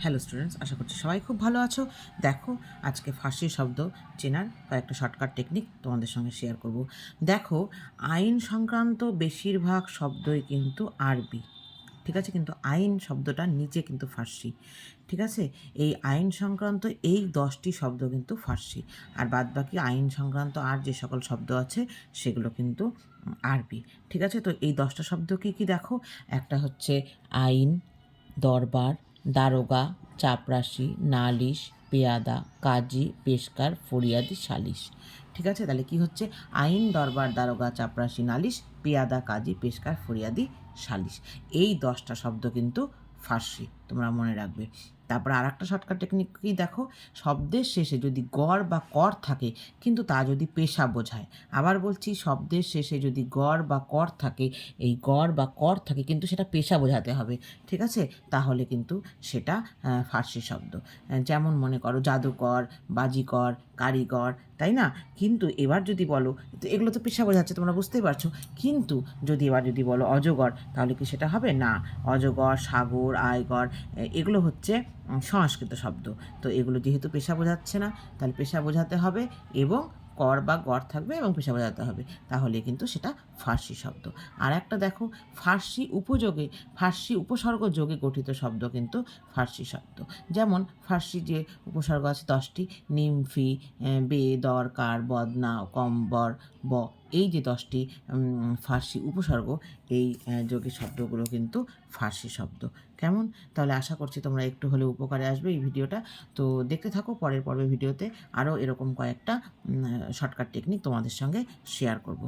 Hello students, আশা করছি সবাই খুব ভালো আছো। দেখো, আজকে ফার্সি শব্দ চেনার কয়েকটা শর্টকাট টেকনিক তোমাদের সঙ্গে শেয়ার করব। দেখো, আইন সংক্রান্ত বেশিরভাগ শব্দই কিন্তু আরবি, ঠিক আছে, কিন্তু আইন শব্দটা নিচে কিন্তু ফার্সি, ঠিক আছে। এই আইন সংক্রান্ত এই 10টি শব্দ কিন্তু ফার্সি, আর বাদবাকি আইন সংক্রান্ত আর যে সকল শব্দ আছে সেগুলো কিন্তু আরবি, ঠিক আছে। তো এই 10টা শব্দ কী কী দেখো, একটা হচ্ছে আইন, দরবার, দারোগা, চাপরাশি, নালিশ, পেয়াদা, কাজী, পেশকার, ফরিয়াদি, সালিশ, ঠিক আছে। তাহলে কি হচ্ছে? আইন, দরবার, দারোগা, চাপরাশি, নালিশ, পেয়াদা, কাজী, পেশকার, ফরিয়াদি, সালিশ। এই 10টা শব্দ কিন্তু ফার্সি, তোমরা মনে রাখবে। তারপর আর একটা শর্টকাট টেকনিক কি দেখো, শব্দের শেষে যদি গড় বা কর থাকে কিন্তু তা যদি পেশা বোঝায়, আবার বলছি, শব্দের শেষে যদি গড় বা কর থাকে, এই গড় বা কর থাকে কিন্তু সেটা পেশা বোঝাতে হবে, ঠিক আছে, তাহলে কিন্তু সেটা ফার্সি শব্দ। যেমন মনে করো জাদুকর, বাজিকর, কারিগর, তাই না? কিন্তু এবার যদি বলো, তো এগুলো তো পেশা বোঝাচ্ছে, তোমরা বুঝতেই পারছো। কিন্তু যদি বলো অজগর, তাহলে কি সেটা হবে? না। অজগর, সাগর, আয়গর, এগুলো হচ্ছে সংস্কৃত শব্দ। তো এগুলো যেহেতু পেশা বোঝাচ্ছে না, তাহলে পেশা বোঝাতে হবে এবং কর বা গড় থাকবে এবং পেশা বোঝাতে হবে, তাহলে কিন্তু সেটা ফার্সি শব্দ। আর একটা দেখো, ফার্সি উপসর্গ যোগে গঠিত শব্দ কিন্তু ফার্সি শব্দ। যেমন ফার্সি যে উপসর্গ আছে 10টি, নিমফি, বে, দরকার, বদনা, কম্বর, ব, এই যে 10টি ফার্সি উপসর্গ, এই যোগের শব্দগুলো কিন্তু ফার্সি শব্দ। কেমন? তাহলে আশা করছি তোমরা একটু হলেও উপকারে আসবে এই ভিডিওটা। তো দেখতে থাকো, পরের ভিডিওতে আরও এরকম কয়েকটা শর্টকাট টেকনিক তোমাদের সঙ্গে শেয়ার করব।